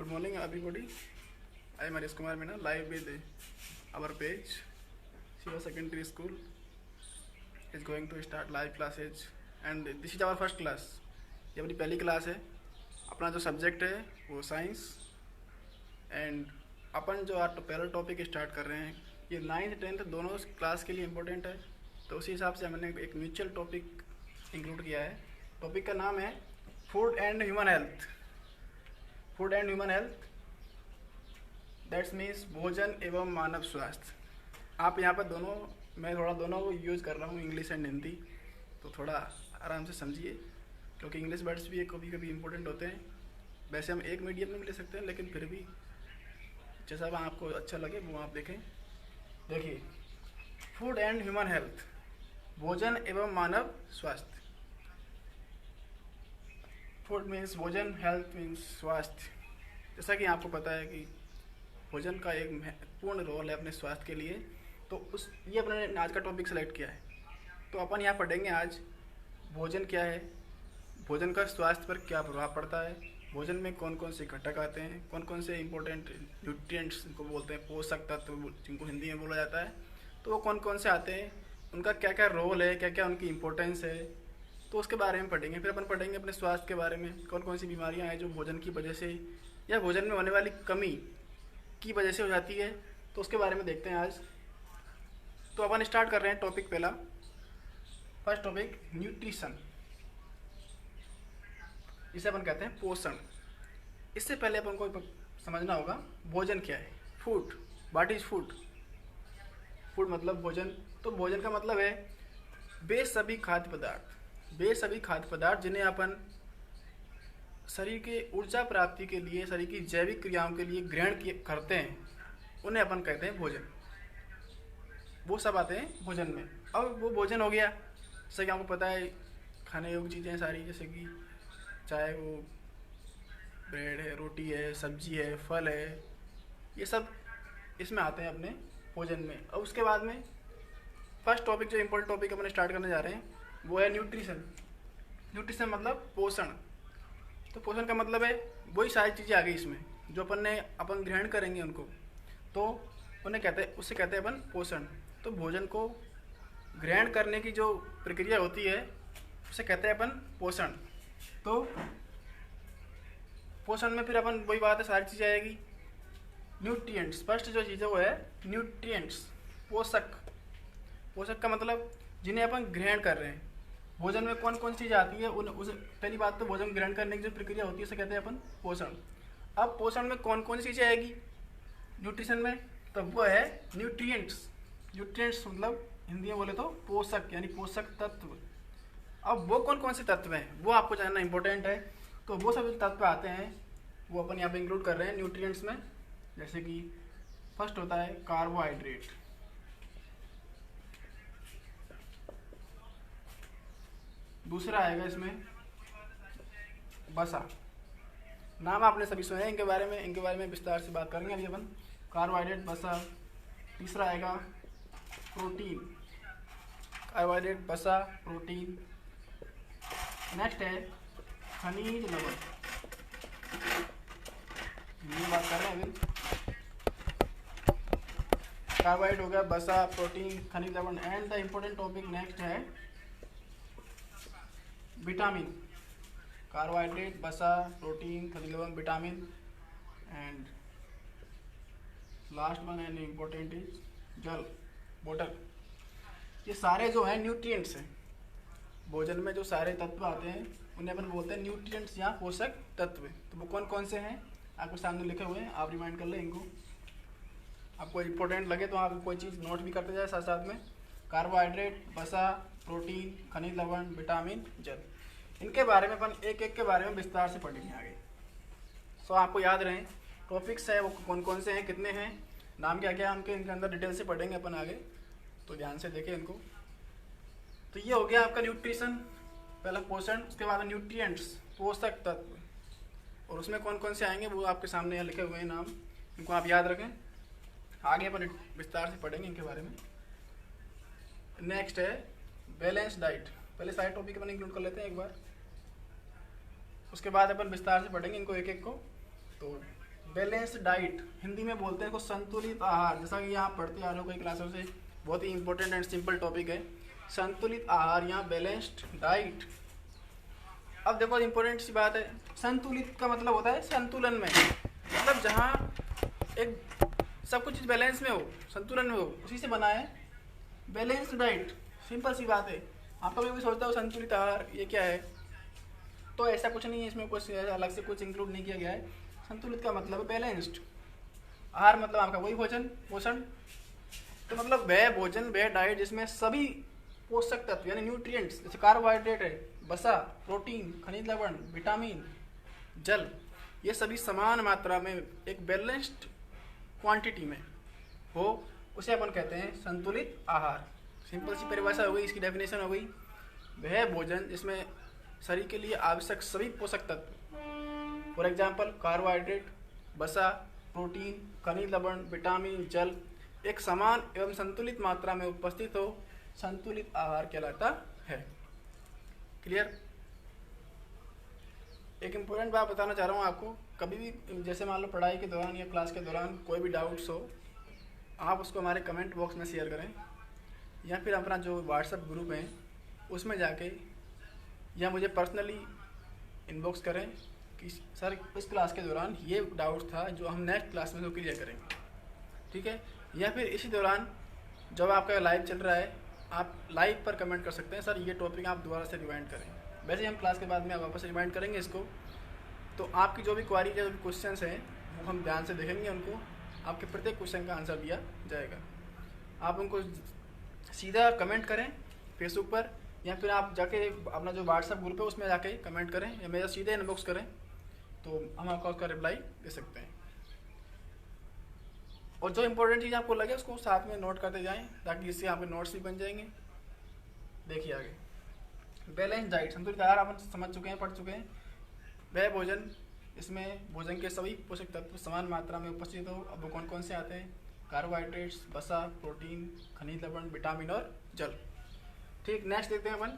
morning, everybody. I am Harish Kumar Meena, live with our page. Shiva Secondary School is going to start live classes, and this is our first class. ये अपनी पहली class है. अपना जो subject है वो science, and अपन जो आज पहला टॉपिक स्टार्ट कर रहे हैं ये 9th 10th दोनों क्लास के लिए इम्पोर्टेंट है. तो उसी हिसाब से हमने एक म्यूचुअल टॉपिक इंक्लूड किया है. टॉपिक का नाम है food and human health. Food and human health that's means भोजन एवं मानव स्वास्थ्य. आप यहाँ पर दोनों, मैं थोड़ा दोनों को यूज़ कर रहा हूँ, इंग्लिश एंड हिंदी, तो थोड़ा आराम से समझिए, क्योंकि इंग्लिश वर्ड्स भी कभी कभी इंपॉर्टेंट होते हैं. वैसे हम एक मीडियम में भी ले सकते हैं, लेकिन फिर भी जैसा आपको अच्छा लगे वो आप देखें. देखिए, फूड एंड ह्यूमन हेल्थ, भोजन एवं मानव स्वास्थ्य. फूड मीन्स भोजन, हेल्थ मीन्स स्वास्थ्य. जैसा कि आपको पता है कि भोजन का एक महत्वपूर्ण रोल है अपने स्वास्थ्य के लिए, तो ये अपने आज का टॉपिक सेलेक्ट किया है. तो अपन यहाँ पढ़ेंगे आज भोजन क्या है, भोजन का स्वास्थ्य पर क्या प्रभाव पड़ता है, भोजन में कौन कौन से घटक आते हैं, कौन कौन से इंपॉर्टेंट न्यूट्रिएंट्स जिनको बोलते हैं, पोषक तत्व जिनको हिंदी में बोला जाता है, तो वो कौन कौन से आते हैं, उनका क्या क्या रोल है, क्या क्या उनकी इम्पोर्टेंस है, तो उसके बारे में पढ़ेंगे. फिर अपन पढ़ेंगे अपने स्वास्थ्य के बारे में, कौन कौन सी बीमारियां हैं जो भोजन की वजह से या भोजन में होने वाली कमी की वजह से हो जाती है, तो उसके बारे में देखते हैं आज. तो अपन स्टार्ट कर रहे हैं टॉपिक पहला. फर्स्ट टॉपिक न्यूट्रिशन, इसे अपन कहते हैं पोषण. इससे पहले अपन को समझना होगा भोजन क्या है. Food, what is food. Food मतलब भोजन. तो भोजन का मतलब है वे सभी खाद्य पदार्थ, वे सभी खाद्य पदार्थ जिन्हें अपन शरीर के ऊर्जा प्राप्ति के लिए, शरीर की जैविक क्रियाओं के लिए ग्रहण करते हैं, उन्हें अपन कहते हैं भोजन. वो सब आते हैं भोजन में. अब वो भोजन हो गया, जैसे कि आपको पता है खाने योग्य चीज़ें सारी, जैसे कि चाहे वो ब्रेड है, रोटी है, सब्जी है, फल है, ये सब इसमें आते हैं अपने भोजन में. और उसके बाद में फर्स्ट टॉपिक, जो इम्पोर्टेंट टॉपिक अपन स्टार्ट करने जा रहे हैं, वो है न्यूट्रिशन. न्यूट्रिशन मतलब पोषण. तो पोषण का मतलब है वही सारी चीज़ें आ गई इसमें जो अपन ग्रहण करेंगे उनको, तो उन्हें कहते हैं, उससे कहते हैं अपन पोषण. तो भोजन को ग्रहण करने की जो प्रक्रिया होती है उसे कहते हैं अपन पोषण. तो पोषण में फिर अपन वही बात है, सारी चीज़ें आएगी. न्यूट्रिएंट्स, फर्स्ट जो चीज़ है वो है न्यूट्रिएंट्स, पोषक. पोषक का मतलब जिन्हें अपन ग्रहण कर रहे हैं. भोजन में कौन कौन सी चीज़ आती है, उस पहली बात तो भोजन ग्रहण करने की जो प्रक्रिया होती है उसे कहते हैं अपन पोषण. अब पोषण में कौन कौन सी चीज़ें आएगी न्यूट्रिशन में, तो वो है न्यूट्रिएंट्स. न्यूट्रिएंट्स मतलब हिंदी में बोले तो पोषक, यानी पोषक तत्व. अब वो कौन कौन से तत्व हैं वो आपको जानना इंपॉर्टेंट है. तो वो सब तत्व आते हैं वो अपन यहाँ पे इंक्लूड कर रहे हैं न्यूट्रिएंट्स में. जैसे कि फर्स्ट होता है कार्बोहाइड्रेट, दूसरा आएगा इसमें वसा. नाम आपने सभी सुने हैं इनके बारे में विस्तार से बात करेंगे अभी अपन. कार्बोहाइड्रेट, वसा. तीसरा आएगा प्रोटीन, कार्बोहाइड्रेट, वसा, प्रोटीन. नेक्स्ट है खनिज लवण, ये बात कर रहे हैं अभी. कार्बोहाइड्रेट हो गया, वसा, प्रोटीन, खनिज लवण. And the important topic next है विटामिन. कार्बोहाइड्रेट, वसा, प्रोटीन, खनिज लवण, vitamin. And last one and important is जल, वाटर. ये सारे जो हैं न्यूट्रिएंट्स हैं. भोजन में जो सारे तत्व आते हैं उन्हें अपन बोलते हैं न्यूट्रिएंट्स या पोषक तत्व. तो वो कौन कौन से हैं आपके सामने लिखे हुए हैं, आप रिमाइंड कर लें इनको. आपको इम्पोर्टेंट लगे तो आप कोई चीज़ नोट भी करते जाए साथ साथ में. कार्बोहाइड्रेट, वसा, प्रोटीन, खनिज लवण, विटामिन, जल. इनके बारे में अपन एक एक के बारे में विस्तार से पढ़ेंगे आगे. सो आपको याद रहें टॉपिक्स है वो कौन कौन से हैं, कितने हैं, नाम क्या क्या है उनके, इनके अंदर डिटेल से पढ़ेंगे अपन आगे, तो ध्यान से देखें इनको. तो ये हो गया आपका न्यूट्रिशन, पहला पोषण. उसके बाद न्यूट्रिएंट्स, पोषक तत्व, और उसमें कौन कौन से आएंगे वो आपके सामने यहाँ लिखे हुए हैं नाम, इनको आप याद रखें. आगे अपन विस्तार से पढ़ेंगे इनके बारे में. नेक्स्ट है बैलेंस डाइट. पहले सारे टॉपिक अपन इंक्लूड कर लेते हैं एक बार, उसके बाद अपन विस्तार से पढ़ेंगे इनको एक एक को. तो बैलेंस्ड डाइट, हिंदी में बोलते हैं को संतुलित आहार। जैसा कि यहाँ पढ़ते आ रहे हो कई क्लासों से, बहुत ही इंपॉर्टेंट एंड सिंपल टॉपिक है संतुलित आहार, यहाँ बैलेंस्ड डाइट। अब देखो इंपॉर्टेंट सी बात है, संतुलित का मतलब होता है संतुलन में, मतलब जहाँ एक सब कुछ चीज़ बैलेंस में हो, संतुलन में हो, उसी से बना है बैलेंस्ड डाइट। सिंपल सी बात है। आप कभी भी सोचता हो संतुलित आहार ये क्या है, तो ऐसा कुछ नहीं है, इसमें कुछ अलग से कुछ इंक्लूड नहीं किया गया है। संतुलित का मतलब बैलेंस्ड, आहार मतलब आपका वही भोजन पोषण, तो मतलब वह भोजन वह डाइट जिसमें सभी पोषक तत्व यानी न्यूट्रिएंट्स, जैसे कार्बोहाइड्रेट है, वसा, प्रोटीन, खनिज लवण, विटामिन, जल, ये सभी समान मात्रा में एक बैलेंस्ड क्वांटिटी में हो, उसे अपन कहते हैं संतुलित आहार। सिंपल सी परिभाषा हो गई, इसकी डेफिनेशन हो गई, वह भोजन जिसमें शरीर के लिए आवश्यक सभी पोषक तत्व, फॉर एग्जाम्पल कार्बोहाइड्रेट, वसा, प्रोटीन, खनिज लवण, विटामिन, जल एक समान एवं संतुलित मात्रा में उपस्थित हो, संतुलित आहार कहलाता है। क्लियर? एक इम्पोर्टेंट बात बताना चाह रहा हूँ आपको, कभी भी जैसे मान लो पढ़ाई के दौरान या क्लास के दौरान कोई भी डाउट्स हो, आप उसको हमारे कमेंट बॉक्स में शेयर करें, या फिर अपना जो व्हाट्सएप ग्रुप है उसमें जाके, या मुझे पर्सनली इनबॉक्स करें कि सर इस क्लास के दौरान ये डाउट था जो हम नेक्स्ट क्लास में तो क्लियर करेंगे, ठीक है। या फिर इसी दौरान जब आपका लाइव चल रहा है, आप लाइव पर कमेंट कर सकते हैं, सर ये टॉपिक आप दोबारा से रिवाइंड करें। वैसे हम क्लास के बाद में वापस रिवाइंड करेंगे इसको, तो आपकी जो भी क्वारी या जो भी क्वेश्चंस हैं वो हम ध्यान से देखेंगे, उनको आपके प्रत्येक क्वेश्चन का आंसर दिया जाएगा। आप उनको सीधा कमेंट करें फेसबुक पर, या फिर आप जाके अपना जो व्हाट्सएप ग्रुप है उसमें जाके कमेंट करें, या मेरा सीधे इनबॉक्स करें, तो हम आपका उसका रिप्लाई दे सकते हैं। और जो इम्पोर्टेंट चीज़ आपको लगे उसको साथ में नोट करते जाएं, ताकि इससे आपके नोट्स भी बन जाएंगे। देखिए आगे, बैलेंस डाइट, संतुलित आहार आप समझ चुके हैं, पढ़ चुके हैं। वह भोजन इसमें भोजन के सभी पोषक तत्व समान मात्रा में उपस्थित हो। अब वो कौन कौन से आते हैं? कार्बोहाइड्रेट्स, वसा, प्रोटीन, खनिज लवण, विटामिन और जल। ठीक, नेक्स्ट देखते हैं अपन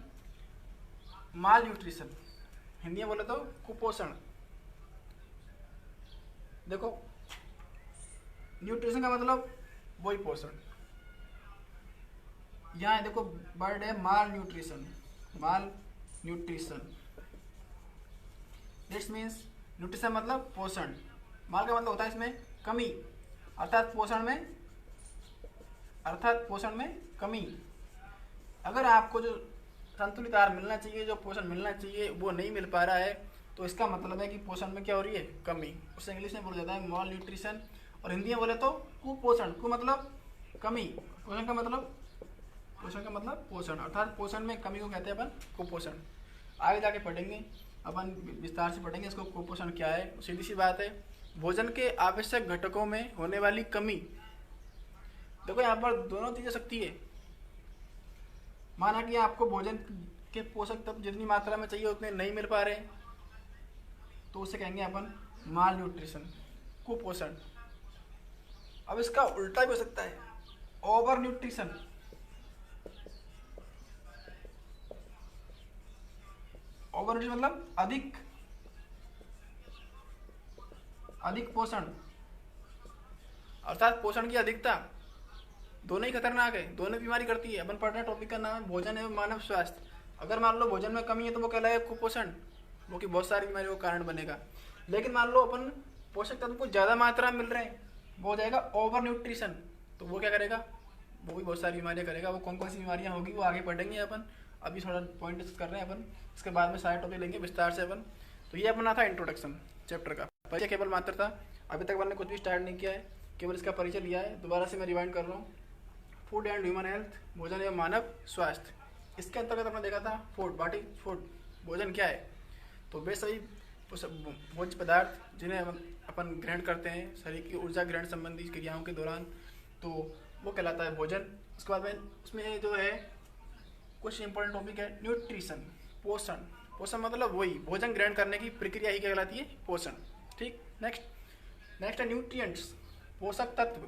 माल न्यूट्रिशन, हिंदी में बोले तो कुपोषण। देखो न्यूट्रिशन का मतलब वही पोषण, यहाँ देखो वर्ड है malnutrition, malnutrition, this means nutrition मतलब पोषण, माल का मतलब होता है इसमें कमी, अर्थात पोषण में कमी। अगर आपको जो संतुलित आहार मिलना चाहिए, जो पोषण मिलना चाहिए वो नहीं मिल पा रहा है, तो इसका मतलब है कि पोषण में क्या हो रही है? कमी। उसे इंग्लिश में बोला जाता है माल न्यूट्रिशन, और हिंदी में बोले तो कुपोषण। कु मतलब कमी, पोषण का मतलब पोषण, अर्थात पोषण में कमी को कहते हैं अपन कुपोषण। आगे जाके पढ़ेंगे अपन, विस्तार से पढ़ेंगे इसको, कुपोषण क्या है। सीधी सी बात है, भोजन के आवश्यक घटकों में होने वाली कमी। देखो यहाँ पर दोनों चीजें सकती है। माना कि आपको भोजन के पोषक तत्व जितनी मात्रा में चाहिए उतने नहीं मिल पा रहे, तो उसे कहेंगे अपन माल न्यूट्रिशन, कुपोषण। अब इसका उल्टा भी हो सकता है, ओवर न्यूट्रिशन। ओवर न्यूट्रिशन मतलब अधिक पोषण, अर्थात पोषण की अधिकता। दोनों ही खतरनाक है, दोनों बीमारी करती है। अपन पढ़ रहे टॉपिक का नाम है भोजन एवं मानव स्वास्थ्य। अगर मान लो भोजन में कमी है तो वो कहलाएगा कुपोषण, वो कि बहुत सारी बीमारियों का कारण बनेगा। लेकिन मान लो अपन पोषक तत्व को ज्यादा मात्रा में मिल रहे हैं, वो हो जाएगा ओवर न्यूट्रिशन, तो वो क्या करेगा? वो भी बहुत सारी बीमारियां करेगा। वो कौन कौन सी बीमारियां होगी वो आगे पढ़ेंगे अपन, अभी थोड़ा पॉइंट डिस्कस कर रहे हैं अपन, इसके बाद में सारे टॉपिक लेंगे विस्तार से अपन। तो ये अपना था इंट्रोडक्शन चैप्टर का, परिचय केवल मात्र था। अभी तक अपन ने कुछ भी स्टार्ट नहीं किया है, केवल इसका परिचय लिया है। दोबारा से मैं रिवाइंड कर रहा हूँ, फूड एंड ह्यूमन हेल्थ, भोजन एवं मानव स्वास्थ्य। इसके अंतर्गत अपने देखा था फूड, व्हाट इज फूड, भोजन क्या है। तो वे सभी भोज्य पदार्थ जिन्हें अपन ग्रहण करते हैं शरीर की ऊर्जा ग्रहण संबंधी क्रियाओं के दौरान, तो वो कहलाता है भोजन। उसके बाद में उसमें जो है कुछ इंपॉर्टेंट टॉपिक है न्यूट्रिशन, पोषण। पोषण मतलब वही भोजन ग्रहण करने की प्रक्रिया ही क्या कहलाती है? पोषण। ठीक, नेक्स्ट है न्यूट्रिएंट्स, पोषक तत्व।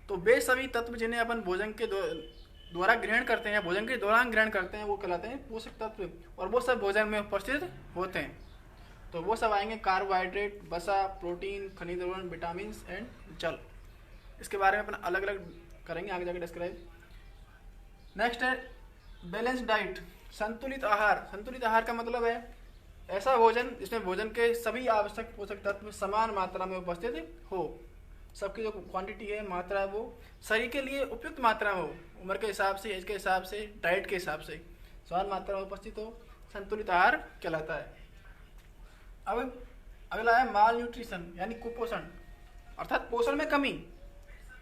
तो वे सभी तत्व जिन्हें अपन भोजन के द्वारा ग्रहण करते हैं, भोजन के दौरान ग्रहण करते हैं, वो कहलाते हैं पोषक तत्व, और वो सब भोजन में उपस्थित होते हैं। तो वो सब आएंगे कार्बोहाइड्रेट, वसा, प्रोटीन, खनिज लवण, विटामिन एंड जल। इसके बारे में अपन अलग अलग करेंगे आगे जाकर डिस्क्राइब। नेक्स्ट है बैलेंस डाइट, संतुलित आहार। संतुलित आहार का मतलब है ऐसा भोजन जिसमें भोजन के सभी आवश्यक पोषक तत्व समान मात्रा में उपस्थित हो। सबकी जो क्वांटिटी है, मात्रा है, वो शरीर के लिए उपयुक्त मात्रा में हो, उम्र के हिसाब से, एज के हिसाब से, डाइट के हिसाब से समान मात्रा में उपस्थित हो, संतुलित आहार कहलाता है। अब अगला है माल न्यूट्रिशन यानी कुपोषण, अर्थात पोषण में कमी,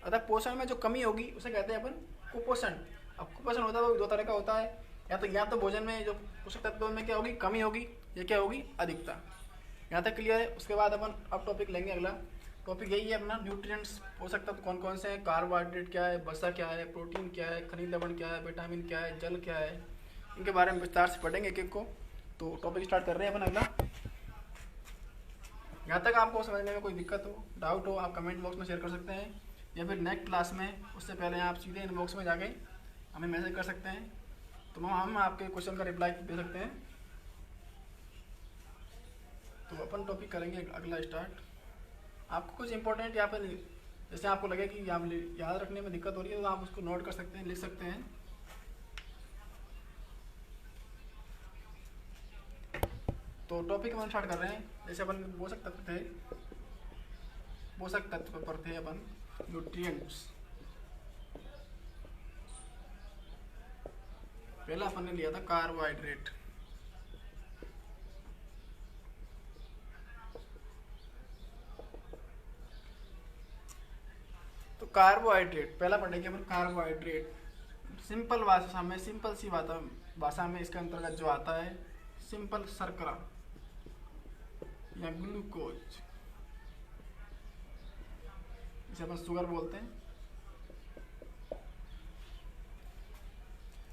अर्थात पोषण में जो कमी होगी उसे कहते हैं अपन कुपोषण। अब कुपोषण होता है वो दो तरह का होता है, या तो भोजन में जो पोषक तत्वों में क्या होगी, कमी होगी, या क्या होगी, अधिकता। यहाँ तक क्लियर है। उसके बाद अपन अब टॉपिक लेंगे, अगला टॉपिक यही है अपना न्यूट्रिएंट्स, पोषक तत्व कौन कौन से हैं, कार्बोहाइड्रेट क्या है, वसा क्या है, प्रोटीन क्या है, खनिज लवण क्या है, विटामिन क्या है, जल क्या है, इनके बारे में विस्तार से पढ़ेंगे एक एक को। तो टॉपिक स्टार्ट कर रहे हैं अपन अगला। यहाँ तक आपको समझने में कोई दिक्कत हो, डाउट हो, आप कमेंट बॉक्स में शेयर कर सकते हैं, या फिर नेक्स्ट क्लास में उससे पहले आप सीधे इनबॉक्स में जाके हमें मैसेज कर सकते हैं, तो हम आपके क्वेश्चन का रिप्लाई दे सकते हैं। तो अपन टॉपिक करेंगे अगला स्टार्ट। आपको कुछ इंपॉर्टेंट यहाँ पर जैसे आपको लगे कि आप याद रखने में दिक्कत हो रही है तो आप उसको नोट कर सकते हैं, लिख सकते हैं। तो टॉपिक अपन स्टार्ट कर रहे हैं। जैसे अपन पोषक तत्व थे, पोषक तत्व पर थे अपन न्यूट्रिएंट्स। पहला अपन ने लिया था कार्बोहाइड्रेट। तो कार्बोहाइड्रेट पहला पढ़ेंगे अपन कार्बोहाइड्रेट। सिंपल भाषा में, सिंपल सी भाषा में इसके अंतर्गत जो आता है सिंपल शर्करा या ग्लूकोज, इसे अपन शुगर बोलते हैं।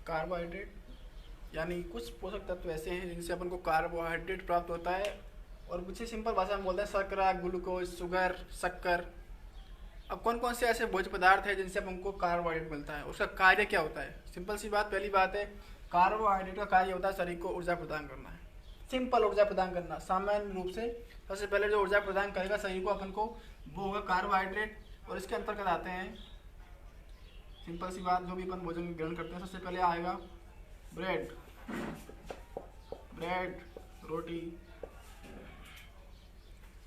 कार्बोहाइड्रेट यानी कुछ पोषक तत्व ऐसे हैं जिनसे अपन को कार्बोहाइड्रेट प्राप्त होता है, और कुछ सिंपल भाषा में बोलते हैं शर्करा, ग्लूकोज, शुगर, शक्कर। अब कौन कौन से ऐसे भोज्य पदार्थ है जिनसे हमको कार्बोहाइड्रेट मिलता है, उसका कार्य क्या होता है। सिंपल सी बात, पहली बात है कार्बोहाइड्रेट का कार्य होता है शरीर को ऊर्जा प्रदान करना है, सिंपल ऊर्जा प्रदान करना। सामान्य रूप से सबसे पहले जो ऊर्जा प्रदान करेगा शरीर को अपन को वो होगा कार्बोहाइड्रेट, और इसके अंतर्गत आते हैं सिंपल सी बात, जो भी अपन भोजन ग्रहण करते हैं सबसे पहले आएगा ब्रेड, रोटी।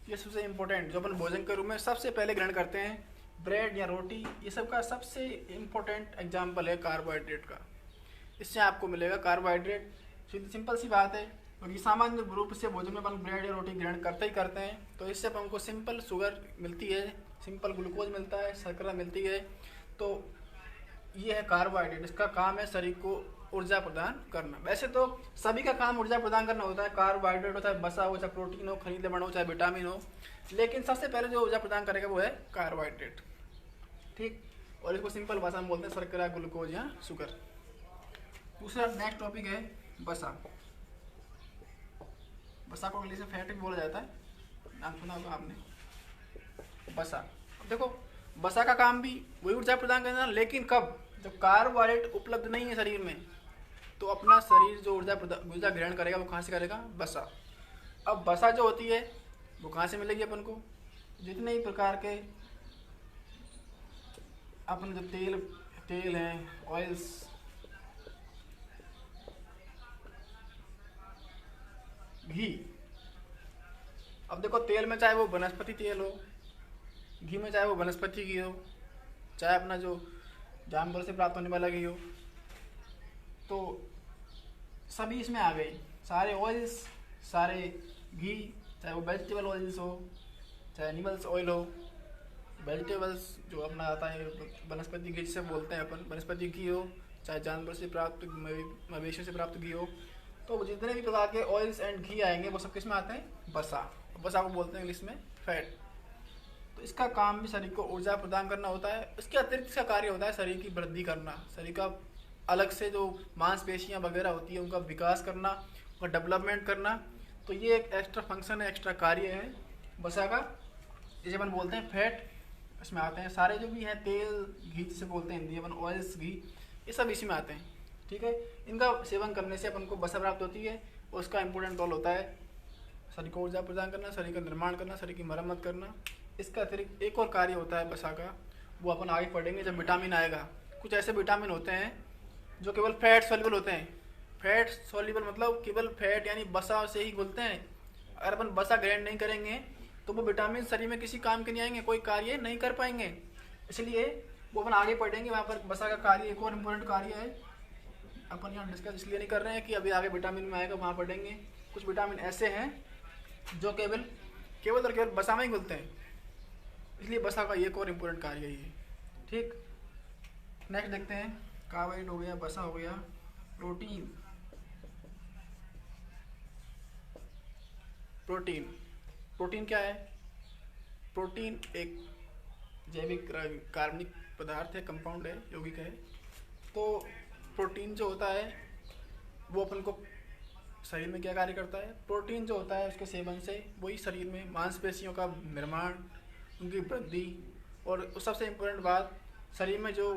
ये सबसे इम्पोर्टेंट जो अपन भोजन के रूप में सबसे पहले ग्रहण करते हैं, ब्रेड या रोटी, ये सब का सबसे इम्पोर्टेंट एग्जाम्पल है कार्बोहाइड्रेट का। इससे आपको मिलेगा कार्बोहाइड्रेट। सिंपल सी बात है, क्योंकि सामान्य रूप से भोजन में अपन ब्रेड या रोटी ग्रहण करते ही करते हैं, तो इससे अपन को सिंपल शुगर मिलती है, सिंपल ग्लूकोज मिलता है, शर्करा मिलती है। तो ये है कार्बोहाइड्रेट, इसका काम है शरीर को ऊर्जा प्रदान करना। वैसे तो सभी का काम ऊर्जा प्रदान करना होता है, कार्बोहाइड्रेट हो, चाहे वसा हो, चाहे प्रोटीन हो, खनिज लवण हो, चाहे विटामिन हो, लेकिन सबसे पहले जो ऊर्जा प्रदान करेगा वो है कार्बोहाइड्रेट। ठीक, और इसको सिंपल भाषा में बोलते हैं शर्करा, ग्लूकोज या शुगर। दूसरा नेक्स्ट टॉपिक है वसा। वसा को इंग्लिश में फैट भी बोला जाता है, नाम सुना होगा आपने, वसा। देखो वसा का काम भी वही ऊर्जा प्रदान करना, लेकिन कब, जब कार्बोहाइड्रेट उपलब्ध नहीं है शरीर में, तो अपना शरीर जो ऊर्जा ग्रहण करेगा वो कहाँ से करेगा, वसा। अब वसा जो होती है वो कहाँ से मिलेगी अपन को, जितने ही प्रकार के अपन जो तेल हैं, ऑयल्स, घी। अब देखो तेल में चाहे वो वनस्पति तेल हो, घी में चाहे वो वनस्पति घी हो, चाहे अपना जो जानवर से प्राप्त होने वाला घी हो, तो सभी इसमें आ गए। सारे ऑयल्स, सारे घी, चाहे वो वेजिटेबल ऑयल्स हो, चाहे एनिमल्स ऑयल हो, वेजिटेबल्स जो अपना आता है वनस्पति घी जिसे बोलते हैं अपन, वनस्पति घी हो, चाहे जानवर से प्राप्त, मवेशियों से प्राप्त घी हो, तो जितने भी प्रकार के ऑयल्स एंड घी आएंगे वो सब किस में आते हैं, वसा। वसा को बोलते हैं इंग्लिश में फैट। तो इसका काम भी शरीर को ऊर्जा प्रदान करना होता है। इसके अतिरिक्त इसका कार्य होता है शरीर की वृद्धि करना, शरीर का अलग से जो मांसपेशियां वगैरह होती है उनका विकास करना, उनका डेवलपमेंट करना। तो ये एक एक्स्ट्रा फंक्शन है, एक्स्ट्रा कार्य है वसा का, जिसे अपन बोलते हैं फैट। इसमें आते हैं सारे जो भी हैं तेल, घी जिसे बोलते हैं हिंदी अपन ऑयल्स, घी, ये सब इसी में आते हैं। ठीक है, इनका सेवन करने से अपन को वसा प्राप्त होती है, और उसका इम्पोर्टेंट रोल होता है शरीर को ऊर्जा प्रदान करना, शरीर का निर्माण करना, शरीर की मरम्मत करना। इसका अतिरिक्त एक और कार्य होता है वसा का, वो अपन आगे पढ़ेंगे जब विटामिन आएगा। कुछ ऐसे विटामिन होते हैं जो केवल फैट सॉल्युबल होते हैं। फैट सॉल्युबल मतलब केवल फैट यानी वसा से ही घुलते हैं। अगर अपन वसा ग्रहण नहीं करेंगे तो वो विटामिन शरीर में किसी काम के नहीं आएंगे, कोई कार्य नहीं कर पाएंगे। इसलिए वो अपन आगे पढ़ेंगे, वहाँ पर वसा का कार्य एक और इम्पोर्टेंट कार्य है। अपन यहाँ डिस्कस इसलिए नहीं कर रहे हैं कि अभी आगे विटामिन में आएगा, वहाँ पढ़ेंगे। कुछ विटामिन ऐसे हैं जो केवल और केवल वसा में ही घुलते हैं, इसलिए वसा का एक और इम्पोर्टेंट कार्य है। ठीक, नेक्स्ट देखते हैं। कार्बोहाइड्रेट हो गया, वसा हो गया, प्रोटीन। प्रोटीन क्या है? प्रोटीन एक जैविक कार्बनिक पदार्थ है, कंपाउंड है, यौगिक है। तो प्रोटीन जो होता है वो अपन को शरीर में क्या कार्य करता है? प्रोटीन जो होता है उसके सेवन से वही शरीर में मांसपेशियों का निर्माण, उनकी वृद्धि, और सबसे इम्पोर्टेंट बात, शरीर में जो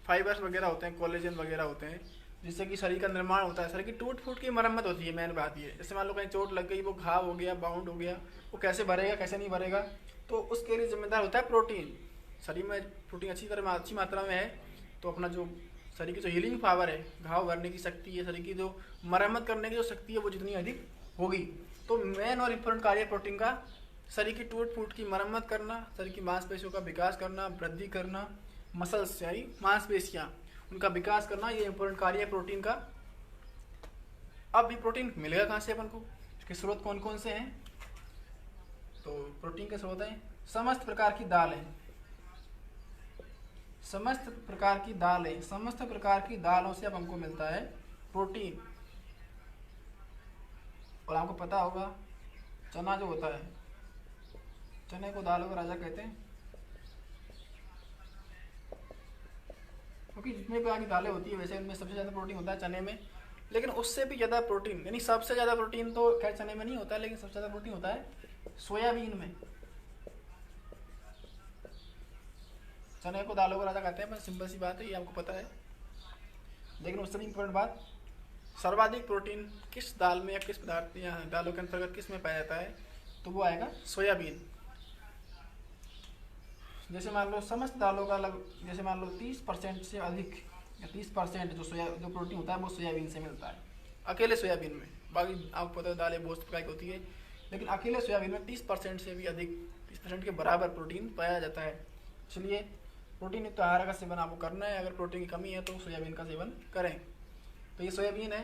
फाइबर्स वगैरह होते हैं, कोलेजन वगैरह होते हैं, जिससे कि शरीर का निर्माण होता है, शरीर की टूट फूट की मरम्मत होती है। मेन बात ये, जैसे मान लो कहीं चोट लग गई, वो घाव हो गया, बाउंड हो गया, वो कैसे भरेगा कैसे नहीं भरेगा, तो उसके लिए जिम्मेदार होता है प्रोटीन। शरीर में प्रोटीन अच्छी मात्रा में है तो अपना जो शरीर की जो हीलिंग पावर है, घाव भरने की शक्ति है, शरीर की जो मरम्मत करने की जो शक्ति है, वो जितनी अधिक होगी। तो मेन और इम्पोर्टेंट कार्य प्रोटीन का शरीर की टूट फूट की मरम्मत करना, शरीर की मांसपेशियों का विकास करना, वृद्धि करना, मसल्स यानी मांसपेशियाँ उनका विकास करना, ये इंपॉर्टेंट कार्य है प्रोटीन का। अब भी प्रोटीन मिलेगा कहाँ से अपन को? इसके स्रोत कौन कौन से हैं? तो प्रोटीन के स्रोत हैं समस्त प्रकार की दालें, समस्त प्रकार की दालें, समस्त प्रकार की दालों से अब हमको मिलता है प्रोटीन। और आपको पता होगा चना जो होता है, चने को दालों का राजा कहते हैं, क्योंकि जितने प्रकार की दालें होती है वैसे उनमें सबसे ज़्यादा प्रोटीन होता है चने में। लेकिन उससे भी ज़्यादा प्रोटीन, यानी सबसे ज़्यादा प्रोटीन तो खैर चने में नहीं होता है, लेकिन सबसे ज़्यादा प्रोटीन होता है सोयाबीन में। चने को दालों का राजा कहते हैं, पर सिंपल सी बात है, ये आपको पता है। लेकिन उससे भी इम्पोर्टेंट बात, सर्वाधिक प्रोटीन किस दाल में या किस पदार्थ या दालों के अंतर्गत किस में पाया जाता है? तो वो आएगा सोयाबीन। जैसे मान लो समस्त दालों का जैसे मान लो 30% से अधिक या 30% जो प्रोटीन होता है वो सोयाबीन से मिलता है, अकेले सोयाबीन में। बाकी आपको पता है दालें बहुत प्रकार की होती है, लेकिन अकेले सोयाबीन में 30% से भी अधिक, 30% के बराबर प्रोटीन पाया जाता है। इसलिए प्रोटीन युक्त आहार का सेवन आपको करना है। अगर प्रोटीन की कमी है तो सोयाबीन का सेवन करें। तो ये सोयाबीन है,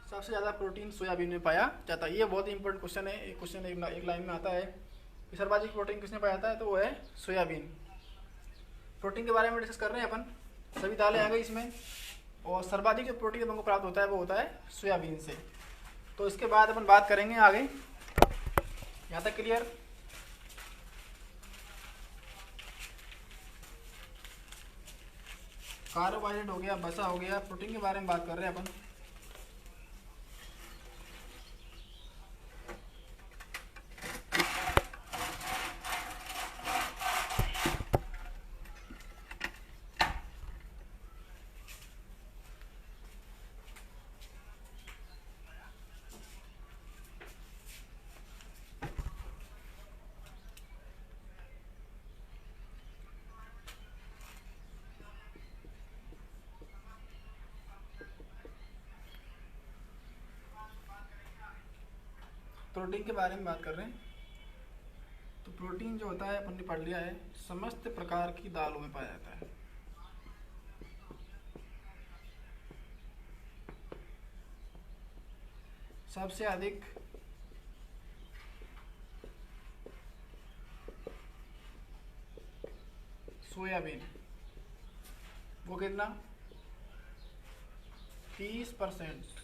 सबसे ज़्यादा प्रोटीन सोयाबीन में पाया जाता है। ये बहुत ही इंपॉर्टेंट क्वेश्चन है। एक क्वेश्चन एक लाइन में आता है कि सर्वाधिक प्रोटीन किसमें पाया जाता है? तो वो है सोयाबीन। प्रोटीन के बारे में डिस्कस कर रहे हैं अपन, सभी दालें आ गई इसमें, और सर्वाधिक जो प्रोटीन अपन को प्राप्त होता है वो होता है सोयाबीन से। तो इसके बाद अपन बात करेंगे आगे, यहाँ तक क्लियर? कार्बोहाइड्रेट हो गया, वसा हो गया, प्रोटीन के बारे में बात कर रहे हैं अपन। प्रोटीन के बारे में बात कर रहे हैं। तो प्रोटीन जो होता है अपन ने पढ़ लिया है, समस्त प्रकार की दालों में पाया जाता है। सबसे अधिक सोयाबीन, वो कितना? 30%।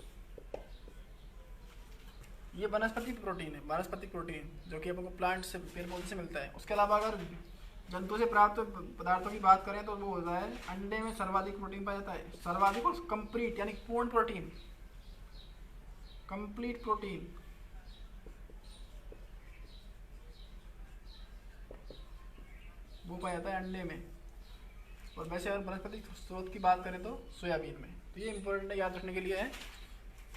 ये वनस्पति प्रोटीन है, वनस्पतिक प्रोटीन जो कि अपन को प्लांट से, पेड़ पौधे से मिलता है। उसके अलावा अगर जंतु से प्राप्त पदार्थों की बात करें तो वो होता है अंडे में सर्वाधिक प्रोटीन पाया जाता है। सर्वाधिक और कंप्लीट यानी पूर्ण प्रोटीन, कंप्लीट प्रोटीन। वो पाया जाता है अंडे में। और वैसे अगर वनस्पतिक स्रोत की बात करें तो सोयाबीन में। तो ये इंपॉर्टेंट है, याद रखने के लिए है।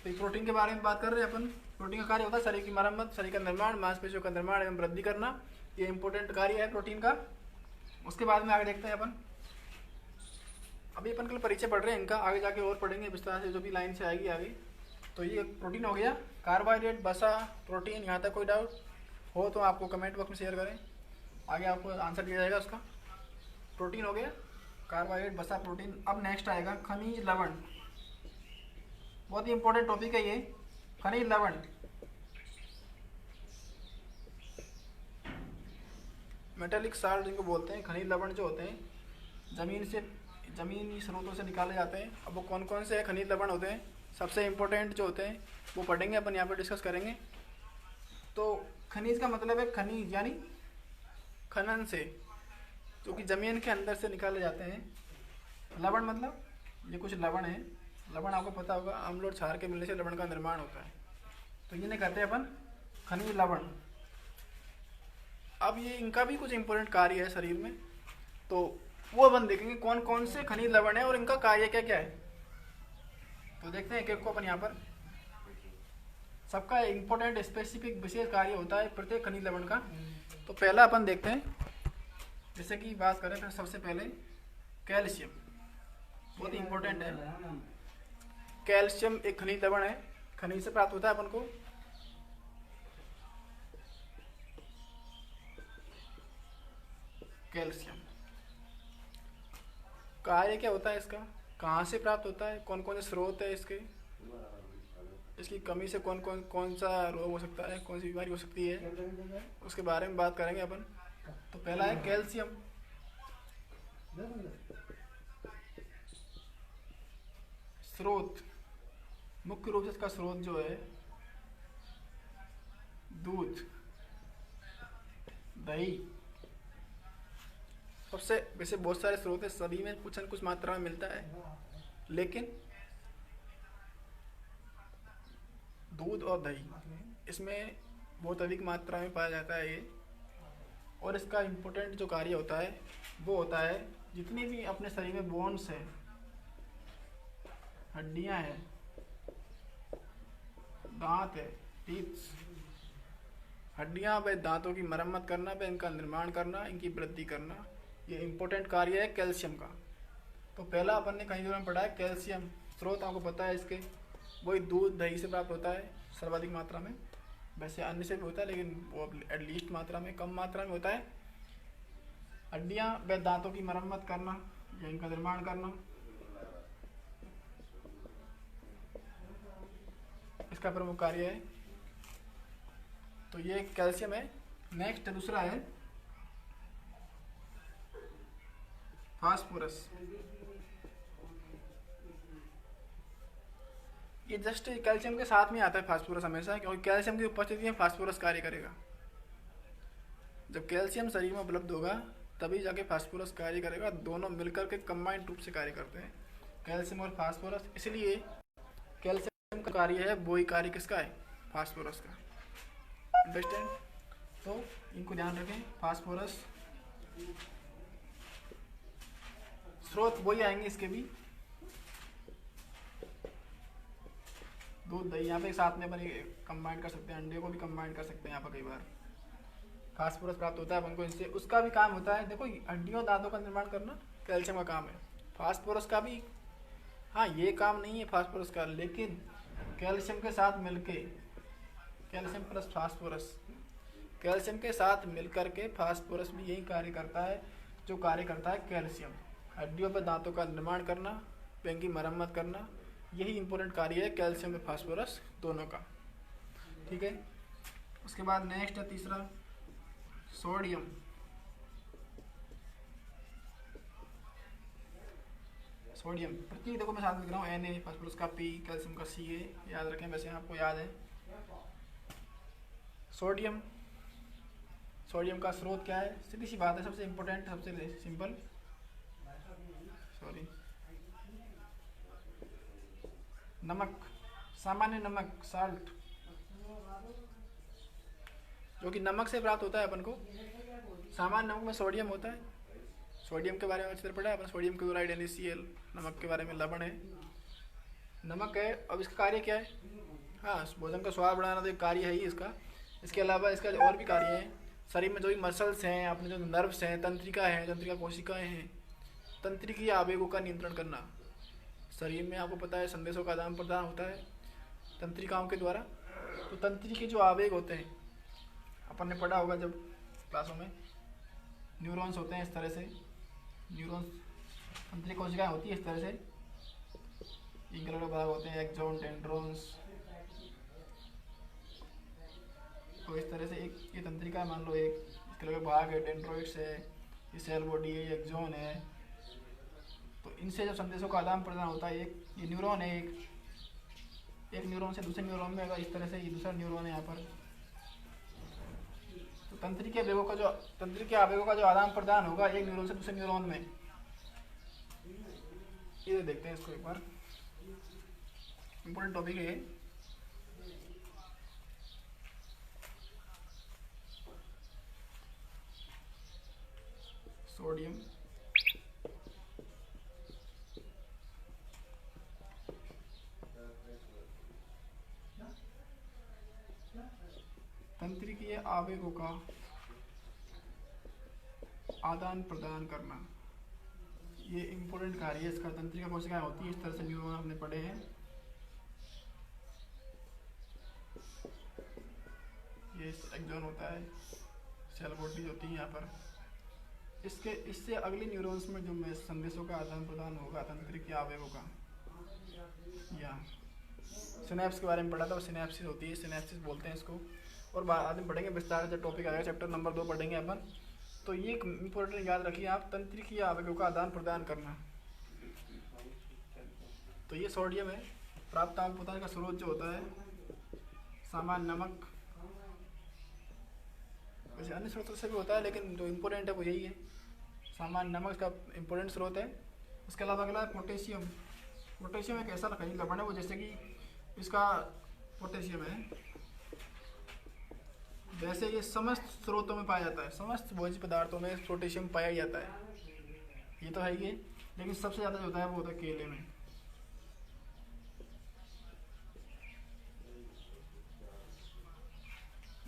तो ये प्रोटीन के बारे में बात कर रहे हैं अपन। प्रोटीन का कार्य होता है शरीर की मरम्मत, शरीर का निर्माण, मांसपेशियों का निर्माण एवं वृद्धि करना। ये इंपॉर्टेंट कार्य है प्रोटीन का। उसके बाद में आगे देखते हैं अपन। अभी अपन कल परिचय पढ़ रहे हैं इनका, आगे जाके और पढ़ेंगे विस्तार से जो भी लाइन से आएगी आगे। तो ये प्रोटीन हो गया, कार्बोहाइड्रेट, वसा, प्रोटीन। यहाँ तक कोई डाउट हो तो आपको कमेंट बॉक्स में शेयर करें, आगे आपको आंसर दिया जाएगा उसका। प्रोटीन हो गया, कार्बोहाइड्रेट, वसा, प्रोटीन। अब नेक्स्ट आएगा खनिज लवण। बहुत ही इंपॉर्टेंट टॉपिक है ये, खनिज लवण। मेटेलिक साल्ट जिनको बोलते हैं, खनिज लवण जो होते हैं जमीनी स्रोतों से निकाले जाते हैं। अब वो कौन कौन से खनिज लवण होते हैं, सबसे इम्पोर्टेंट जो होते हैं वो पढ़ेंगे अपन, यहाँ पर डिस्कस करेंगे। तो खनिज का मतलब है खनिज यानी खनन से, जो कि ज़मीन के अंदर से निकाले जाते हैं। लवण मतलब ये कुछ लवण है। लवण आपको पता होगा, अम्ल और क्षार के मिलने से लवण का निर्माण होता है। तो ये नहीं कहते हैं अपन खनिज लवण। अब ये इनका भी कुछ इंपॉर्टेंट कार्य है शरीर में, तो वो अपन देखेंगे कौन कौन से खनिज लवण है और इनका कार्य क्या क्या है। तो देखते हैं एक एक को अपन यहाँ पर। सबका इंपॉर्टेंट स्पेसिफिक विशेष कार्य होता है प्रत्येक खनिज लवण का। तो पहला अपन देखते हैं, जैसे कि बात करें तो सबसे पहले कैल्शियम, बहुत ही इंपॉर्टेंट है। कैल्शियम एक खनिज लवण है, खनिज से प्राप्त होता है अपन को। कैल्शियम कार्य क्या होता है इसका, कहाँ से प्राप्त होता है, कौन कौन से स्रोत है इसके, इसकी कमी से कौन सा रोग हो सकता है, कौन सी बीमारी हो सकती है, उसके बारे में बात करेंगे अपन। तो पहला है कैल्शियम। स्रोत, मुख्य रूप से इसका स्रोत जो है दूध, दही। सबसे वैसे बहुत सारे स्रोत है, सभी में कुछ न कुछ मात्रा में मिलता है, लेकिन दूध और दही इसमें बहुत अधिक मात्रा में पाया जाता है ये। और इसका इम्पोर्टेंट जो कार्य होता है वो होता है, जितनी भी अपने शरीर में बोन्स हैं, हड्डियां हैं, दांत है, टीथ्स, हड्डियां व दांतों की मरम्मत करना व इनका निर्माण करना, इनकी वृद्धि करना, ये इम्पोर्टेंट कार्य है कैल्शियम का। तो पहला अपन ने कहीं में पढ़ा है कैल्शियम। स्रोत आपको पता है इसके, वही दूध दही से प्राप्त होता है सर्वाधिक मात्रा में। वैसे अन्य से भी होता है, लेकिन वो एटलीस्ट मात्रा में, कम मात्रा में होता है। हड्डियां व दांतों की मरम्मत करना या इनका निर्माण करना, इसका प्रमुख कार्य है। तो ये कैल्शियम है। नेक्स्ट दूसरा है फास्फोरस। ये जस्ट कैल्शियम के साथ में आता है फास्फोरस हमेशा, क्योंकि कैल्शियम की उपस्थिति में फास्फोरस कार्य करेगा। जब कैल्शियम शरीर में उपलब्ध होगा तभी जाके फास्फोरस कार्य करेगा। दोनों मिलकर के कंबाइंड रूप से कार्य करते हैं, कैल्शियम और फास्फोरस। इसलिए कैल्शियम का कार्य है वही कार्य किसका है, फास्फोरस का। अंडरस्टैंड? तो इनको ध्यान रखें। फास्फोरस स्रोत वही आएंगे इसके भी, दूध दही। यहाँ पे एक साथ में अपन कंबाइन कर सकते हैं, अंडे को भी कंबाइन कर सकते हैं यहाँ पर कई बार। फास्फोरस प्राप्त होता है अपन को इनसे। उसका भी काम होता है, देखो हड्डियों दांतों का निर्माण करना कैल्शियम का काम है। फास्फोरस का भी, हाँ ये काम नहीं है फास्फोरस का, लेकिन कैल्शियम के साथ मिलके, कैल्शियम प्लस फास्फोरस, कैल्शियम के साथ मिलकर के फास्फोरस भी यही कार्य करता है जो कार्य करता है कैल्शियम। हड्डियों पर दांतों का निर्माण करना, पेन की मरम्मत करना, यही इंपॉर्टेंट कार्य है कैल्शियम और फास्फोरस दोनों का। ठीक है। उसके बाद नेक्स्ट है तीसरा सोडियम। सोडियम प्रतीक देखो मैं साथ में लिख रहा हूँ, Na, फास्फोरस का P, कैल्शियम का Ca, याद रखें, वैसे आपको याद है। सोडियम, सोडियम का स्रोत क्या है, सीधी सी बात है, सबसे इम्पोर्टेंट, सबसे सिंपल, सॉरी, नमक, सामान्य नमक, साल्ट, जो कि नमक से प्राप्त होता है अपन को। सामान्य नमक में सोडियम होता है। सोडियम के बारे में अच्छी तरह पढ़ा है अपन, सोडियम क्लोराइड NaCl, नमक के बारे में लवण है। नमक है। अब इसका कार्य क्या है? हाँ, भोजन का स्वाद बढ़ाना तो एक कार्य है ही इसका। इसके अलावा इसका और भी कार्य है। शरीर में जो भी मसल्स हैं, अपने जो नर्व्स हैं, तंत्रिका कोशिकाएं हैं, तंत्रिकीय आवेगों का नियंत्रण करना। शरीर में आपको पता है संदेशों का आदान प्रदान होता है तंत्रिकाओं के द्वारा। तो तंत्रिके जो आवेग होते हैं, अपन ने पढ़ा होगा जब क्लासों में, न्यूरॉन्स होते हैं इस तरह से। न्यूरॉन्स, तंत्रिका कोशिकाएं होती है इस तरह से, 3 कलर के भाग होते हैं, एक्सॉन, डेंड्रॉन्स। तो इस तरह से एक ये तंत्रिका मान लो, एक इसके लगे भाग है, डेंड्रोइड्स है, ये सेल बॉडी है, ये एक्सॉन है। तो इनसे जब संदेशों का आदान प्रदान होता है, एक ये न्यूरॉन है, एक न्यूरॉन से दूसरे न्यूरॉन में, अगर इस तरह से ये दूसरा न्यूरॉन है यहाँ पर। तो तंत्रिके आवेगों का जो आदान प्रदान होगा एक न्यूरॉन से दूसरे न्यूरॉन में, ये देखते हैं इसको एक बार। इम्पोर्टेंट टॉपिक है। सोडियम, तंत्रिकीय आवेगों का आदान प्रदान करना, ये इम्पोर्टेंट कार्य है इसका। तंत्रिका कोशिकाएं होती है इस तरह से, न्यूरॉन हमने पढ़े हैं। ये एक्सॉन होता है, सेल बॉडी होती है यहाँ पर। इससे अगले न्यूरॉन्स में जो संदेशों का आदान प्रदान होगा तंत्रिकीय आवेगों का, या सिनेप्स के बारे में पढ़ा था, सिनेप्सिस होती है, सिनेप्सिस बोलते हैं इसको। और बाद में पढ़ेंगे विस्तार से, टॉपिक आएगा चैप्टर नंबर 2 पढ़ेंगे अपन। तो ये इम्पोर्टेंट याद रखिए आप, तंत्रिकीय आवेगों का आदान प्रदान करना। तो ये सोडियम है। प्राप्त ताप पोषण का स्रोत जो होता है सामान्य नमक, वैसे अन्य स्रोतों से भी होता है लेकिन जो इम्पोर्टेंट है वो यही है, सामान्य नमक का इम्पोर्टेंट स्रोत है। उसके अलावा अगला है पोटेशियम। पोटेशियम एक ऐसा खनिज लवण है वो, जैसे कि इसका पोटेशियम है, वैसे ये समस्त स्रोतों में पाया जाता है, समस्त भोज्य पदार्थों में पोटेशियम पाया जाता है। ये तो है ही, लेकिन सबसे ज़्यादा जो होता है वो होता है केले में।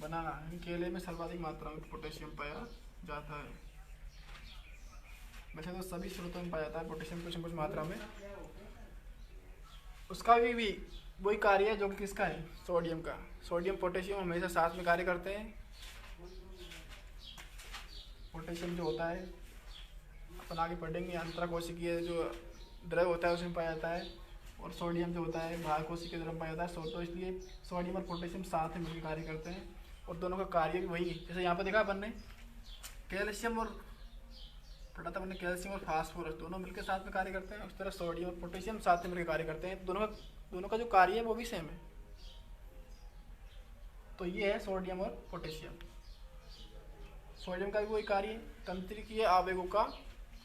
बनाना, केले में सर्वाधिक मात्रा में पोटेशियम पाया जाता है। वैसे तो सभी स्रोतों में पाया जाता है पोटेशियम कुछ मात्रा में। उसका भी वही कार्य है जो कि किसका है, सोडियम का। सोडियम पोटेशियम हमेशा साथ में कार्य करते हैं। पोटेशियम जो होता है अपन आगे पढ़ेंगे, अंतराकोशिकीय जो द्रव होता है उसमें पाया जाता है, और सोडियम जो होता है बाह्यकोशिकीय द्रव में पाया जाता है। तो इसलिए सोडियम और पोटेशियम साथ में मिलकर कार्य करते हैं, और दोनों का कार्य भी वही है। जैसे यहाँ पर देखा अपन ने कैल्शियम और पढ़ा था हमने, कैल्शियम और फास्फोरस दोनों मिलकर साथ में कार्य करते हैं। उस तरह सोडियम और पोटेशियम साथ में मिलकर कार्य करते हैं। दोनों का जो कार्य है वो भी सेम है। तो ये है सोडियम और पोटेशियम। सोडियम का भी वही कार्य है, तंत्रिकीय आवेगों का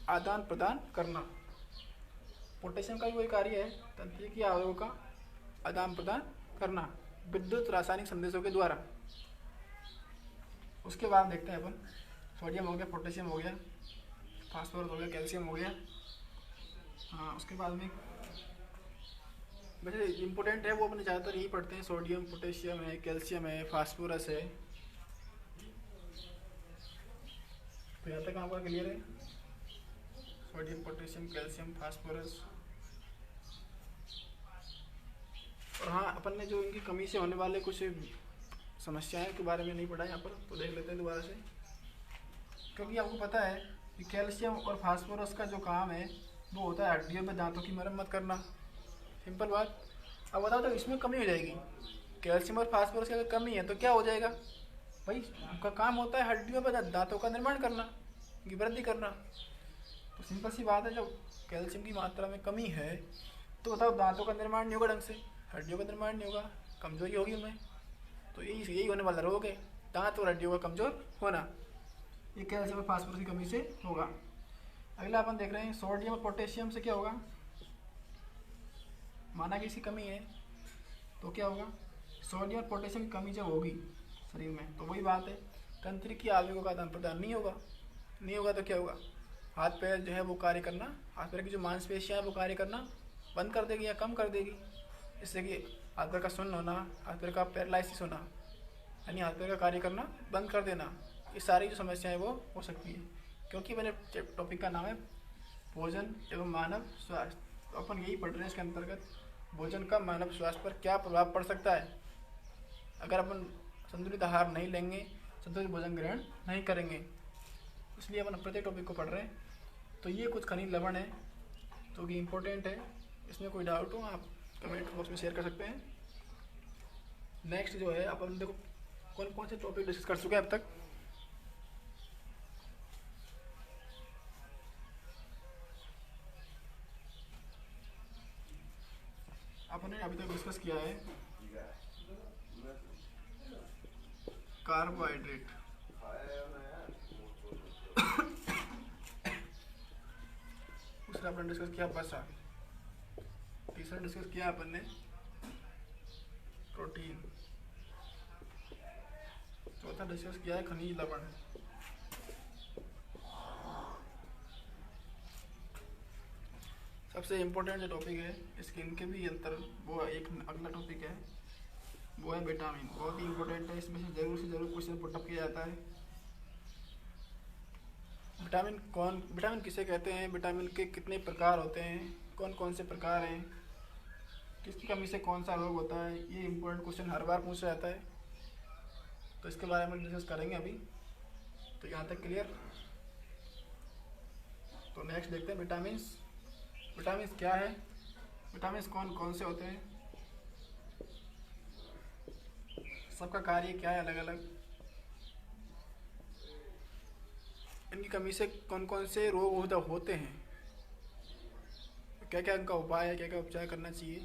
आदान प्रदान करना। पोटेशियम का भी वही कार्य है, तंत्रिकीय आवेगों का आदान प्रदान करना विद्युत रासायनिक संदेशों के द्वारा। उसके बाद देखते हैं अपन, सोडियम हो गया, पोटेशियम हो गया, फास्फोरस हो गया, कैल्शियम हो गया। हाँ, उसके बाद में वैसे इम्पोर्टेंट है वो अपने ज़्यादातर यही पढ़ते हैं, सोडियम, पोटेशियम है, कैल्शियम है, फास्फोरस है। तो यहाँ तक आपका क्लियर है, सोडियम, पोटेशियम, कैल्शियम, फास्फोरस। और हाँ, अपन ने जो इनकी कमी से होने वाले कुछ समस्याएं के बारे में नहीं पढ़ा यहाँ पर, तो देख लेते हैं दोबारा से। क्योंकि आपको पता है कि कैल्शियम और फास्फोरस का जो काम है वो होता है हड्डियों में दांतों की मरम्मत करना। सिंपल बात। अब बताओ तो इसमें कमी हो जाएगी, कैल्शियम और फास्फोरस की अगर कमी है तो क्या हो जाएगा भाई, उनका काम होता है हड्डियों पर दांतों का निर्माण करना, उनकी वृद्धि करना। तो सिंपल सी बात है, जब कैल्शियम की मात्रा में कमी है तो बताओ दांतों का निर्माण नहीं होगा ढंग से, हड्डियों का निर्माण नहीं होगा, कमजोरी होगी उनमें। तो यही होने वाला रोग है, दांत और हड्डियों का कमजोर होना, ये कैल्शियम और फास्फोरस की कमी से होगा। अगला अपन देख रहे हैं सोडियम और पोटेशियम से क्या होगा। माना कि इसकी कमी है तो क्या होगा, सोडियम और पोटेशियम की कमी जब होगी शरीर में तो वही बात है, तंत्रिकीय आवेगों का आदान प्रदान नहीं होगा तो क्या होगा, हाथ पैर जो है वो कार्य करना, हाथ पैर की जो मांसपेशियां हैं वो कार्य करना बंद कर देगी या कम कर देगी। जैसे कि हाथ पैर का सुन्न होना, हाथ पैर का पैरालिसिस होना, यानी हाथ पैर का कार्य करना बंद कर देना, ये सारी जो समस्याएं वो हो सकती है। क्योंकि मैंने टॉपिक का नाम है भोजन एवं मानव स्वास्थ्य, तो अपन यही पढ़ रहे हैं इसके अंतर्गत भोजन का मानव स्वास्थ्य पर क्या प्रभाव पड़ सकता है अगर अपन संतुलित आहार नहीं लेंगे, संतुलित भोजन ग्रहण नहीं करेंगे। इसलिए अपन प्रत्येक टॉपिक को पढ़ रहे हैं। तो ये कुछ खनिज लवण है जो कि इम्पोर्टेंट है। इसमें कोई डाउट हो आप कमेंट बॉक्स में शेयर कर सकते हैं। नेक्स्ट जो है अपन देखो कौन कौन से टॉपिक डिस्कस कर चुके हैं अब तक। अपन ने अभी तक डिस्कस किया है कार्बोहाइड्रेट, दूसरा अपन डिस्कस किया वसा, तीसरा डिस्कस किया अपन ने प्रोटीन, चौथा डिस्कस किया है खनिज लवण। सबसे इम्पोर्टेंट जो टॉपिक है स्किन के भी अंतर वो एक अगला टॉपिक है, वो है विटामिन। बहुत ही इम्पोर्टेंट है, इसमें से ज़रूर क्वेश्चन पुटअप किया जाता है। विटामिन किसे कहते हैं, विटामिन के कितने प्रकार होते हैं, कौन कौन से प्रकार हैं, किसकी कमी से कौन सा रोग होता है, ये इम्पोर्टेंट क्वेश्चन हर बार पूछा जाता है। तो इसके बारे में डिस्कस करेंगे अभी। तो यहाँ तक क्लियर। तो नेक्स्ट देखते हैं विटामिन्स। विटामिन्स क्या है, विटामिन्स कौन कौन से होते हैं, सबका कार्य क्या है अलग अलग, इनकी कमी से कौन कौन से रोग होते हैं, क्या क्या इनका उपाय है, क्या क्या उपचार करना चाहिए।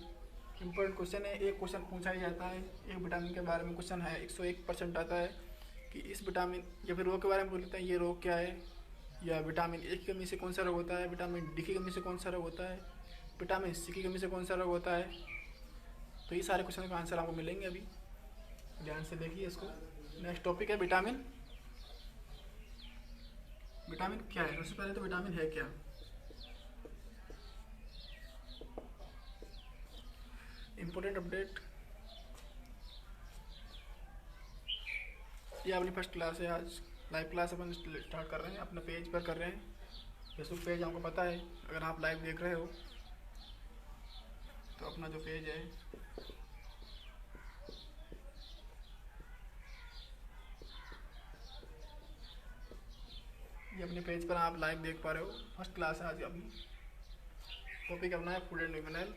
इम्पोर्टेंट क्वेश्चन है, एक क्वेश्चन पूछा ही जाता है। एक विटामिन के बारे में क्वेश्चन है 101% आता है कि इस विटामिन, या फिर रोग के बारे में बोल लेते हैं ये रोग क्या है, या विटामिन ए की कमी से कौन सा रोग होता है, विटामिन डी की कमी से कौन सा रोग होता है, विटामिन सी की कमी से कौन सा रोग होता है। तो ये सारे क्वेश्चन का आंसर आपको मिलेंगे अभी, ध्यान से देखिए इसको। नेक्स्ट टॉपिक है विटामिन। विटामिन क्या है, सबसे पहले तो विटामिन है क्या। इम्पोर्टेंट अपडेट, ये अपनी फर्स्ट क्लास है, आज लाइव क्लास अपन स्टार्ट कर रहे हैं, अपने पेज पर कर रहे हैं। फेसबुक पेज हमको पता है, अगर आप लाइव देख रहे हो तो अपना जो पेज है ये अपने पेज पर आप लाइव देख पा रहे हो। फर्स्ट क्लास है आज अपनी, टॉपिक अपना है फूड एंड ह्यूमन हेल्थ।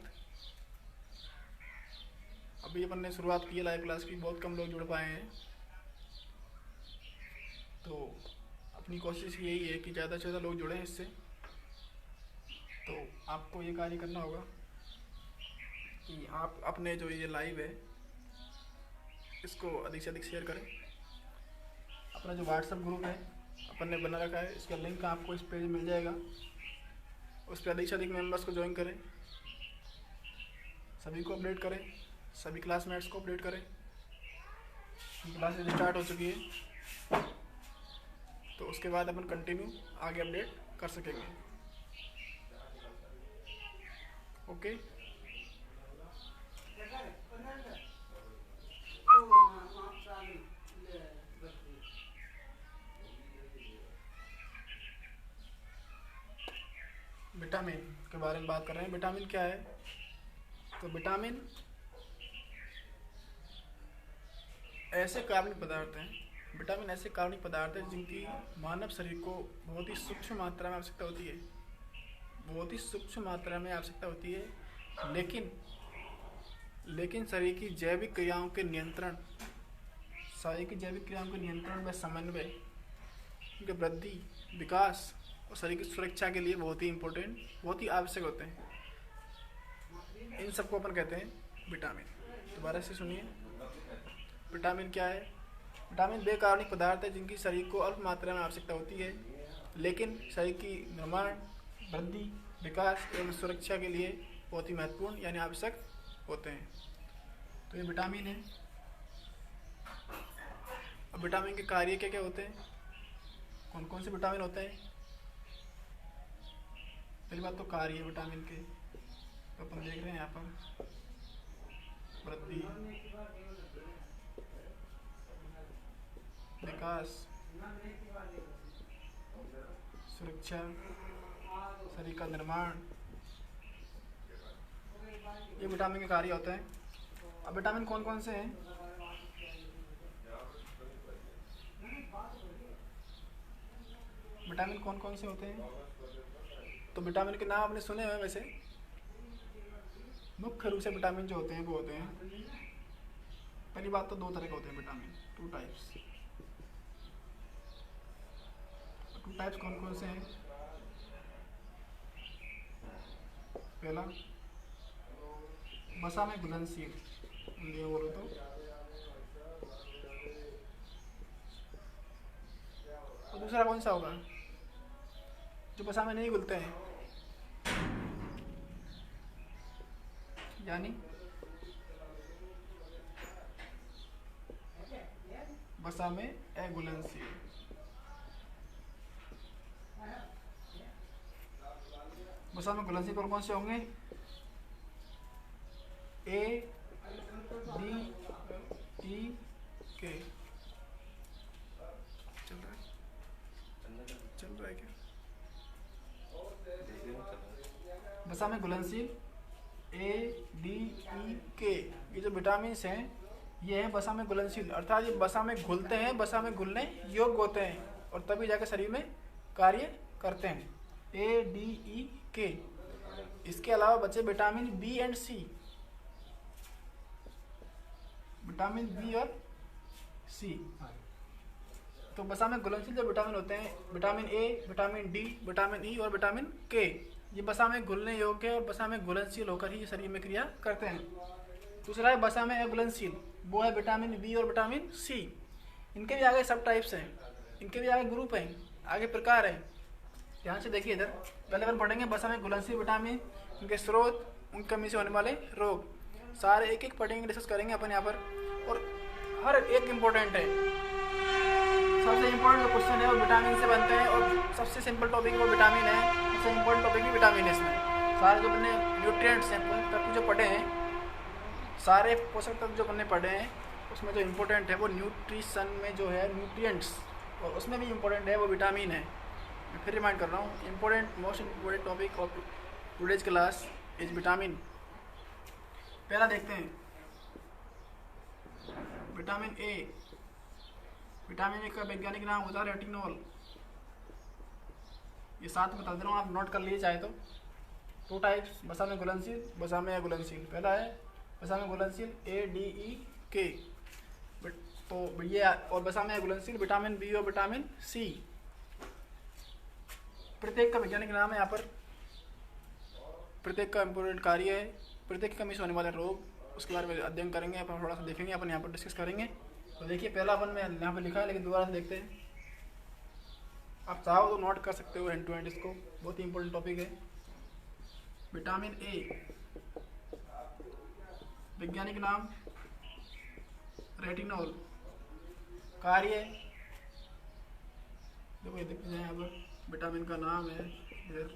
अभी अपन ने शुरुआत की है लाइव क्लास की, बहुत कम लोग जुड़ पाए हैं। तो अपनी कोशिश यही है कि ज़्यादा से ज़्यादा लोग जुड़ें इससे। तो आपको ये कार्य करना होगा कि आप अपने जो ये लाइव है इसको अधिक से अधिक शेयर करें। अपना जो व्हाट्सएप ग्रुप है अपन ने बना रखा है, इसका लिंक आपको इस पेज में मिल जाएगा, उस पर अधिक से अधिक मेम्बर्स को ज्वाइन करें, सभी को अपडेट करें, सभी क्लासमेट्स को अपडेट करें। क्लासेस स्टार्ट हो चुकी है तो उसके बाद अपन कंटिन्यू आगे अपडेट कर सकेंगे। ओके, विटामिन के बारे में बात कर रहे हैं। विटामिन क्या है, तो विटामिन ऐसे कार्बनिक पदार्थ हैं, विटामिन ऐसे कार्बनिक पदार्थ हैं जिनकी मानव शरीर को बहुत ही सूक्ष्म मात्रा में आवश्यकता होती है, बहुत ही सूक्ष्म मात्रा में आवश्यकता होती है। लेकिन शरीर की जैविक क्रियाओं के नियंत्रण, शरीर की जैविक क्रियाओं के नियंत्रण व समन्वय, उनके वृद्धि, विकास और शरीर की सुरक्षा के लिए बहुत ही इम्पोर्टेंट, बहुत ही आवश्यक होते हैं। इन सबको अपन कहते हैं विटामिन। दोबारा से सुनिए, विटामिन क्या है। विटामिन वे कार्बनिक पदार्थ है जिनकी शरीर को अल्प मात्रा में आवश्यकता होती है, लेकिन शरीर की निर्माण, वृद्धि, विकास एवं सुरक्षा के लिए बहुत ही महत्वपूर्ण यानी आवश्यक होते हैं। तो ये विटामिन है। अब विटामिन के कार्य क्या क्या होते हैं, कौन कौन से विटामिन होते हैं। पहली बात तो कार्य विटामिन के तो अपन देख रहे हैं यहाँ पर। वृद्धि, विकास, सुरक्षा, शरीर का निर्माण, ये विटामिन के कार्य होते हैं। अब विटामिन कौन कौन से हैं? विटामिन कौन कौन से होते हैं? तो विटामिन के नाम आपने सुने हैं वैसे। मुख्य रूप से विटामिन जो होते हैं वो होते हैं, पहली बात तो दो तरह के होते हैं vitamin, two types. Two types कौन कौन से हैं? पहला वसा में घुलनशील, हिंदी में बोलो तो, और दूसरा कौन सा होगा? जो वसा में नहीं घुलते हैं, यानी वसा में अघुलनशील। वसा में घुलनशील कौन कौन से होंगे? ए, डी, ई, के। चल रहा है क्या? वसा में घुलनशील ए, डी, ई, के, ये जो विटामिन हैं ये हैं वसा में घुलनशील, अर्थात ये वसा में घुलते हैं, वसा में घुलने योग्य होते हैं और तभी जाकर शरीर में कार्य करते हैं। ए, डी, ई, के। इसके अलावा बचे vitamin B and C. Vitamin B और सी। तो वसा में घुलनशील जो विटामिन होते हैं, vitamin A, vitamin D, vitamin E और विटामिन के, ये वसा में घुलने योग्य और वसा में घुलनशील होकर ही शरीर में क्रिया करते हैं। दूसरा है वसा में अघुलनशील, वो है विटामिन बी और विटामिन सी। इनके भी आगे सब टाइप्स हैं, इनके भी आगे ग्रुप हैं, आगे प्रकार हैं। ध्यान से देखिए इधर, पहले अपन पढ़ेंगे वसा में घुलनशील विटामिन, उनके स्रोत, उनकी कमी से होने वाले रोग, सारे एक एक पढ़ेंगे, डिस्कस करेंगे अपन यहाँ पर। और हर एक इम्पोर्टेंट है, सबसे इम्पोर्टेंट जो क्वेश्चन है वो विटामिन से बनते हैं और सबसे सिंपल टॉपिक वो विटामिन है, सबसे इम्पोर्टेंट टॉपिक भी विटामिन है। इसमें सारे जो अपने न्यूट्रिएंट्स हैं तत्व जो पढ़े हैं, सारे पोषक तत्व जो हमने पढ़े हैं उसमें जो इम्पोर्टेंट है वो न्यूट्रिशन में जो है न्यूट्रिएंट्स, और उसमें भी इम्पोर्टेंट है वो विटामिन है। मैं फिर रिमाइंड कर रहा हूँ, important most important topic of today's class is vitamin. पहला देखते हैं विटामिन ए। विटामिन ए का वैज्ञानिक नाम होता है रेटिनॉल। ये साथ में बता दे रहा हूँ, आप नोट कर लीजिए चाहे तो। टू टाइप्स, वसा में घुलनशील, वसा में अघुलनशील। पहला है वसा में घुलनशील ए, डी, ई, के, तो ये, और वसा में अघुलनशील विटामिन बी और विटामिन सी। प्रत्येक का वैज्ञानिक नाम है यहाँ पर, प्रत्येक का इम्पोर्टेंट कार्य है, प्रत्येक की कमी से होने वाले रोग, उसके बारे में अध्ययन करेंगे अपन, थोड़ा सा देखेंगे अपन यहाँ पर, डिस्कस करेंगे। तो देखिए पहला अपन में यहाँ पर लिखा है, लेकिन दोबारा से देखते हैं। आप चाहो तो नोट कर सकते हो एंड टू एंड इसको, बहुत ही इंपॉर्टेंट टॉपिक है। विटामिन ए, वैज्ञानिक नाम रेटिनॉल, कार्य देखो ये देखते हैं यहाँ पर, विटामिन का नाम है इधर